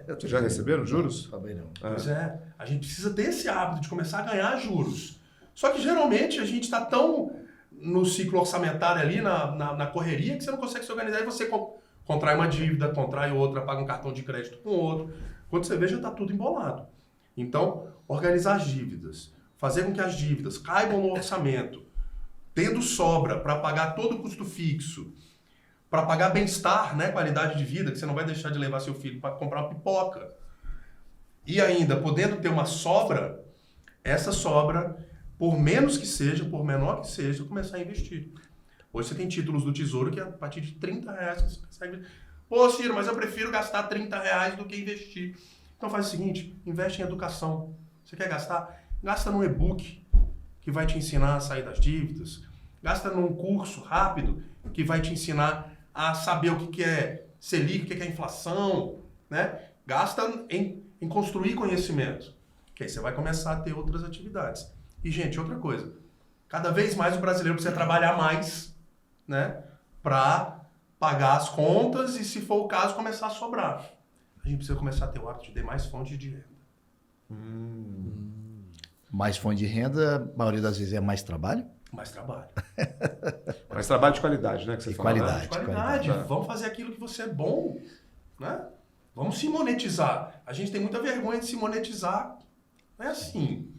Vocês já receberam juros? Também não. Pois a gente precisa ter esse hábito de começar a ganhar juros. Só que geralmente a gente está tão no ciclo orçamentário ali, na correria, que você não consegue se organizar e você contrai uma dívida, contrai outra, paga um cartão de crédito com outro. Quando você vê, já está tudo embolado. Então, organizar as dívidas, fazer com que as dívidas caibam no orçamento, tendo sobra para pagar todo o custo fixo, para pagar bem-estar, né, qualidade de vida, que você não vai deixar de levar seu filho para comprar uma pipoca. E ainda, podendo ter uma sobra, essa sobra, por menos que seja, por menor que seja, começar a investir. Hoje você tem títulos do Tesouro que a partir de R$30 você consegue... Pô, Ciro, mas eu prefiro gastar R$30 do que investir. Então faz o seguinte, investe em educação. Você quer gastar? Gasta num e-book que vai te ensinar a sair das dívidas. Gasta num curso rápido que vai te ensinar a saber o que é Selic, o que é inflação, né? Gasta em construir conhecimento, que aí você vai começar a ter outras atividades. E, gente, outra coisa, cada vez mais o brasileiro precisa trabalhar mais, né? Para pagar as contas e, se for o caso, começar a sobrar. A gente precisa começar a ter o hábito de ter mais fontes de renda. Mais fonte de renda, a maioria das vezes é mais trabalho? Mais trabalho. Mas trabalho de qualidade, né? Que você fala, qualidade. né? De qualidade. Vamos fazer aquilo que você é bom, né? Vamos se monetizar. A gente tem muita vergonha de se monetizar. Não é assim,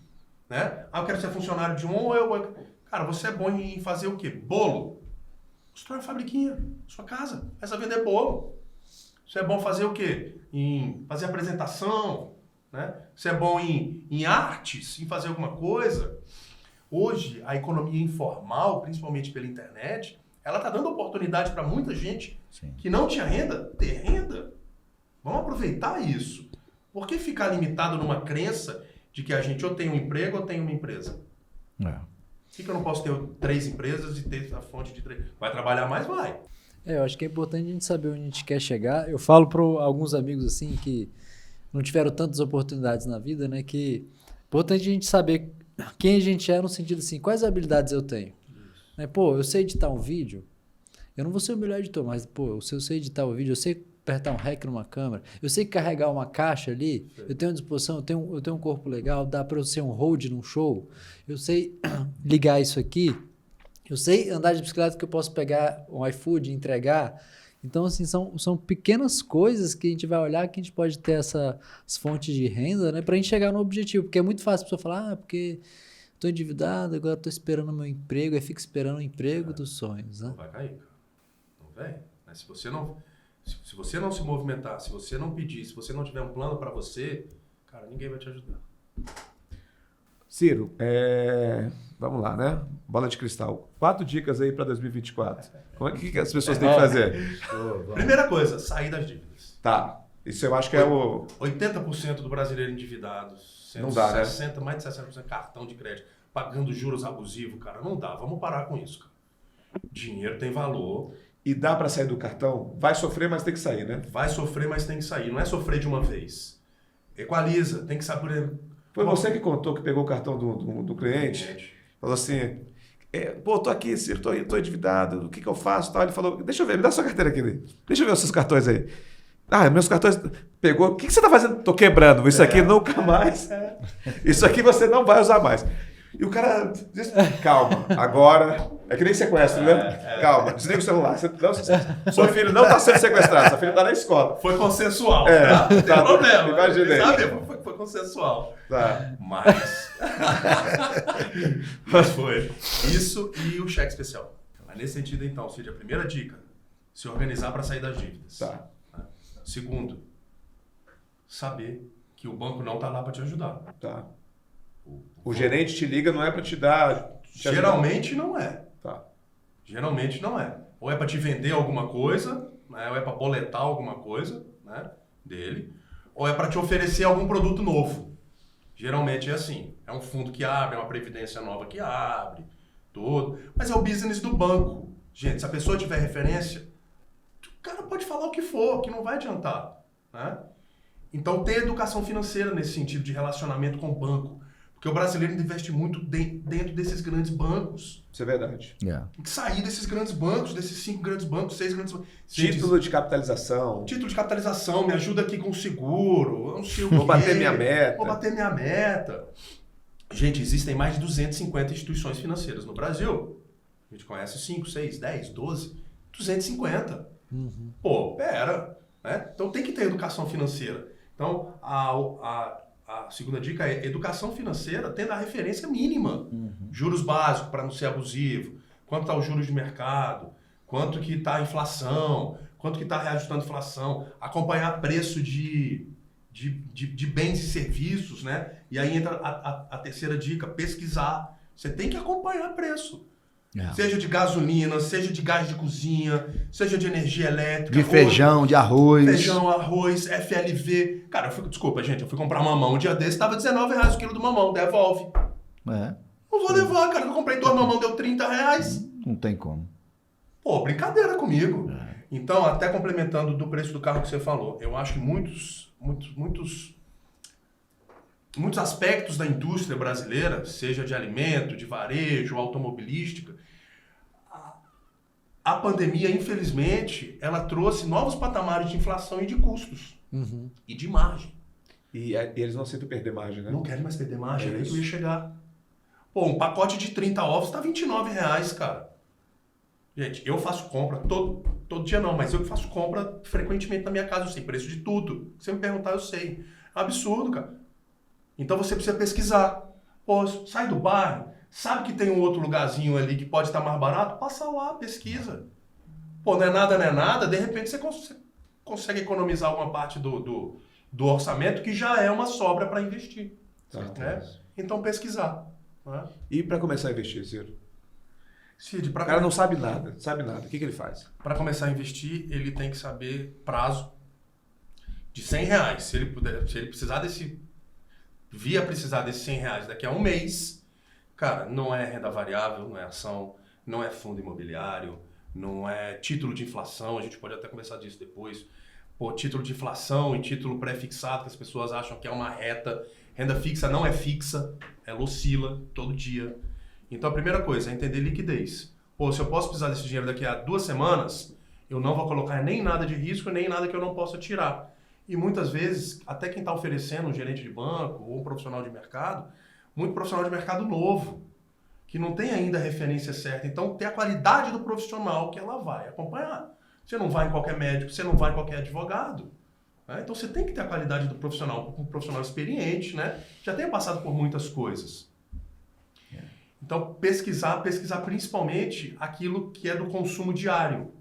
né? Eu quero ser funcionário de Cara, você é bom em fazer o quê? Bolo. Constrói uma fabriquinha, sua casa. Começa a vender bolo. Você é bom fazer o quê? Em fazer apresentação, né? Você é bom em artes, em fazer alguma coisa. Hoje, a economia informal, principalmente pela internet, ela está dando oportunidade para muita gente que não tinha renda, ter renda. Vamos aproveitar isso. Por que ficar limitado numa crença de que a gente ou tem um emprego ou tem uma empresa? Por que eu não posso ter 3 empresas e ter a fonte de 3? Vai trabalhar mais? Vai. Eu acho que é importante a gente saber onde a gente quer chegar. Eu falo para alguns amigos assim que não tiveram tantas oportunidades na vida, né? Que Importante a gente saber quem a gente é no sentido assim, quais habilidades eu tenho. Né? Pô, eu sei editar um vídeo, eu não vou ser o melhor editor, mas pô, se eu sei editar o vídeo, eu sei apertar um REC numa câmera, eu sei carregar uma caixa ali, eu tenho disposição, eu tenho um corpo legal, dá para eu ser um hold num show, eu sei ligar isso aqui, eu sei andar de bicicleta que eu posso pegar um iFood e entregar. Então, assim, são pequenas coisas que a gente vai olhar que a gente pode ter essas fontes de renda, né, para a gente chegar no objetivo. Porque é muito fácil a pessoa falar, porque estou endividado, agora estou esperando o meu emprego, aí fica esperando o emprego dos sonhos. Né? Não vai cair, cara. Não vem. Mas se você não se movimentar, se você não pedir, se você não tiver um plano para você, cara, ninguém vai te ajudar. Ciro, vamos lá, né? Bola de cristal. 4 dicas aí para 2024. Como é que as pessoas têm que fazer? Primeira coisa, sair das dívidas. Tá. Isso eu acho que é o... 80% do brasileiro endividado, Não dá, né? mais de 60% cartão de crédito, pagando juros abusivos, cara, não dá. Vamos parar com isso, cara. Dinheiro tem valor. E dá para sair do cartão? Vai sofrer, mas tem que sair, né? Vai sofrer, mas tem que sair. Não é sofrer de uma vez. Equaliza, tem que saber, por exemplo... Foi você que contou que pegou o cartão do cliente? Falou assim, pô, tô aqui, Ciro, tô endividado, o que eu faço? Tal. Ele falou, deixa eu ver, me dá sua carteira aqui. Deixa eu ver os seus cartões aí. Ah, meus cartões... Pegou, o que você tá fazendo? Tô quebrando, isso aqui nunca mais. Isso aqui você não vai usar mais. E o cara disse, calma, agora... É que nem sequestro, né? Calma, desliga o celular. Seu filho não está sendo sequestrado, seu filho está na escola. Foi consensual, tá? Não tem problema. Imaginei. Foi consensual. Tá. Mas foi. Isso e o cheque especial. Mas nesse sentido, então, Cid, a primeira dica, se organizar para sair das dívidas. Tá. Segundo, saber que o banco não está lá para te ajudar. Tá. O gerente te liga, não é para te dar... Geralmente não é. Tá. Geralmente não é. Ou é para te vender alguma coisa, né? Ou é para boletar alguma coisa, né? Dele, ou é para te oferecer algum produto novo. Geralmente é assim. É um fundo que abre, é uma previdência nova que abre, tudo. Mas é o business do banco. Gente, se a pessoa tiver referência, o cara pode falar o que for, que não vai adiantar, né? Então, ter educação financeira nesse sentido de relacionamento com o banco. Porque o brasileiro investe muito dentro desses grandes bancos. Isso é verdade. Tem que sair desses grandes bancos, desses 5 grandes bancos, 6 grandes bancos. Título de capitalização. Título de capitalização, me ajuda aqui com o seguro, não sei o Vou quê. bater minha meta. Vou bater minha meta. Gente, existem mais de 250 instituições financeiras no Brasil. A gente conhece 5, 6, 10, 12, 250. Pô, pera. Né? Então tem que ter educação financeira. Então, a segunda dica é educação financeira tendo a referência mínima. Juros básicos para não ser abusivo. Quanto está os juros de mercado? Quanto que está a inflação? Quanto que está reajustando a inflação? Acompanhar preço de bens e serviços, né? E aí entra a terceira dica, pesquisar. Você tem que acompanhar preço. Seja de gasolina, seja de gás de cozinha, seja de energia elétrica. De feijão, de arroz. Feijão, arroz, FLV. Cara, desculpa, gente, eu fui comprar mamão um dia desse, tava R$19 o quilo do mamão, devolve. Não vou levar, cara, eu comprei 2 mamão, deu R$30. Não tem como. Pô, brincadeira comigo. Então, até complementando do preço do carro que você falou, eu acho que muitos aspectos da indústria brasileira, seja de alimento, de varejo, automobilística, a pandemia, infelizmente, ela trouxe novos patamares de inflação e de custos. E de margem. E eles não aceitam perder margem, né? Não querem mais perder margem, aí que eu ia chegar. Pô, um pacote de 30 ovos tá R$29, cara. Gente, eu faço compra todo dia não, mas eu faço compra frequentemente na minha casa, eu sei preço de tudo. Se você me perguntar, eu sei. É absurdo, cara. Então você precisa pesquisar. Pô, sai do bairro, sabe que tem um outro lugarzinho ali que pode estar mais barato? Passa lá, pesquisa. Pô, não é nada, de repente você consegue economizar alguma parte do orçamento que já é uma sobra para investir. Né? Então pesquisar. Né? E para começar a investir, Ciro? Cid, o cara não sabe nada, O que ele faz? Para começar a investir, ele tem que saber prazo de R$100. Se ele precisar precisar desses R$100 daqui a um mês, cara, não é renda variável, não é ação, não é fundo imobiliário, não é título de inflação, a gente pode até conversar disso depois. Pô, título de inflação e título pré-fixado, que as pessoas acham que é uma reta Renda fixa não é fixa, ela oscila todo dia. Então a primeira coisa é entender liquidez. Pô, se eu posso precisar desse dinheiro daqui a 2 semanas, eu não vou colocar nem nada de risco, nem nada que eu não possa tirar. E muitas vezes, até quem está oferecendo um gerente de banco ou um profissional de mercado, muito profissional de mercado novo, que não tem ainda a referência certa. Então, tem a qualidade do profissional que ela vai acompanhar. Você não vai em qualquer médico, você não vai em qualquer advogado. Né? Então, você tem que ter a qualidade do profissional, um profissional experiente, né? Já tenha passado por muitas coisas. Então, pesquisar principalmente aquilo que é do consumo diário.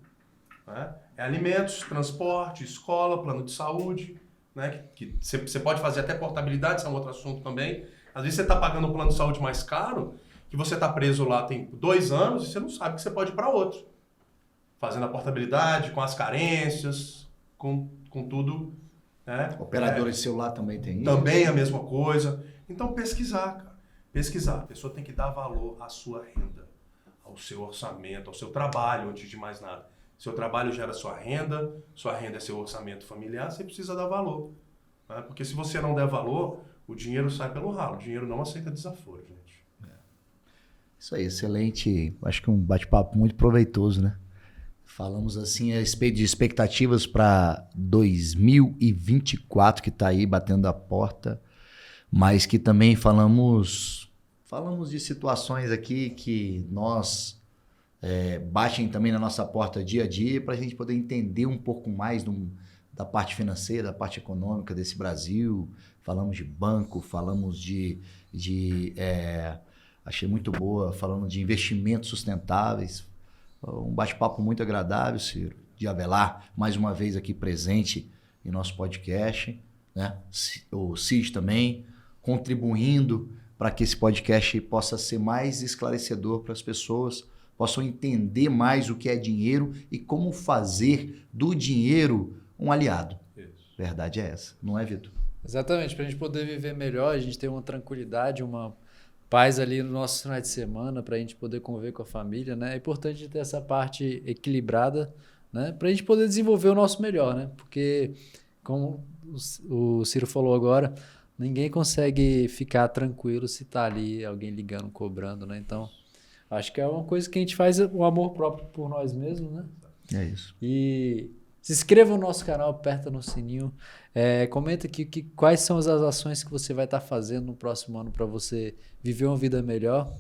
Né? É alimentos, transporte, escola, plano de saúde. Né? Que você pode fazer até portabilidade, isso é um outro assunto também. Às vezes você está pagando um plano de saúde mais caro, que você está preso lá tem 2 anos e você não sabe que você pode ir para outro. Fazendo a portabilidade, com as carências, com tudo. Né? Operadores de celular também tem isso? Também a mesma coisa. Então, pesquisar, cara. Pesquisar. A pessoa tem que dar valor à sua renda, ao seu orçamento, ao seu trabalho, antes de mais nada. Seu trabalho gera sua renda é seu orçamento familiar, você precisa dar valor. Né? Porque se você não der valor, o dinheiro sai pelo ralo. O dinheiro não aceita desaforo, gente. Isso aí, excelente. Acho que um bate-papo muito proveitoso, né? Falamos assim a respeito de expectativas para 2024, que está aí batendo a porta, mas que também falamos de situações aqui que batem também na nossa porta dia a dia, para a gente poder entender um pouco mais da parte financeira, da parte econômica desse Brasil. Falamos de banco, falamos achei muito boa, falando de investimentos sustentáveis. Um bate-papo muito agradável, Ciro, de Avelar, mais uma vez aqui presente em nosso podcast, né? O Cid também, contribuindo para que esse podcast possa ser mais esclarecedor para as pessoas, possam entender mais o que é dinheiro e como fazer do dinheiro um aliado. Isso. Verdade é essa, não é, Vitor? Exatamente, para a gente poder viver melhor, a gente ter uma tranquilidade, uma paz ali no nosso final de semana, para a gente poder conviver com a família, né? É importante ter essa parte equilibrada, né? Para a gente poder desenvolver o nosso melhor, né? Porque, como o Ciro falou agora, ninguém consegue ficar tranquilo se tá ali alguém ligando, cobrando, né? Então, acho que é uma coisa que a gente faz o amor próprio por nós mesmos, né? É isso. E se inscreva no nosso canal, aperta no sininho, comenta aqui quais são as ações que você vai estar fazendo no próximo ano para você viver uma vida melhor.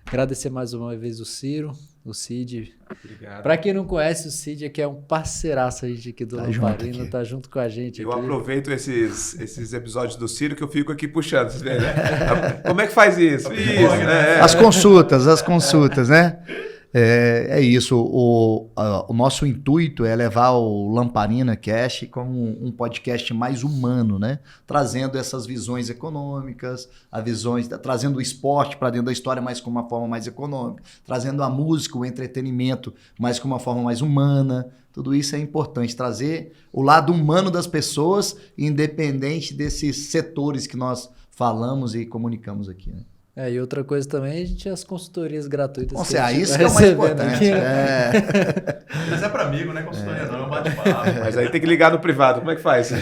Agradecer mais uma vez o Ciro, o Cid. Obrigado. Para quem não conhece, o Cid aqui é um parceiraço a gente aqui do Lamparina, tá junto com a gente. Eu aqui. aproveito esses episódios do Ciro que eu fico aqui puxando. Vocês veem, né? Como é que faz isso? Isso, né? As consultas, né? É isso. O nosso intuito é levar o Lamparina Cash como um podcast mais humano, né? Trazendo essas visões econômicas, trazendo o esporte para dentro da história, mas com uma forma mais econômica, trazendo a música, o entretenimento, mas com uma forma mais humana. Tudo isso é importante, trazer o lado humano das pessoas, independente desses setores que nós falamos e comunicamos aqui, né? E outra coisa também, a gente as consultorias gratuitas. Isso que é o mais importante. Aqui, Mas é para amigo, não é consultoria não, é um bate-papo. Mas aí tem que ligar no privado, como é que faz? No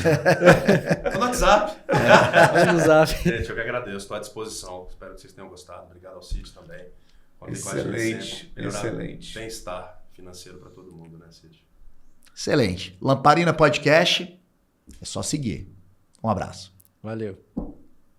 WhatsApp. No Zap. Gente, eu que agradeço, estou à disposição. Espero que vocês tenham gostado. Obrigado ao Cid também. Excelente. Bem-estar financeiro para todo mundo, né, Cid? Excelente. Lamparina Podcast, é só seguir. Um abraço. Valeu.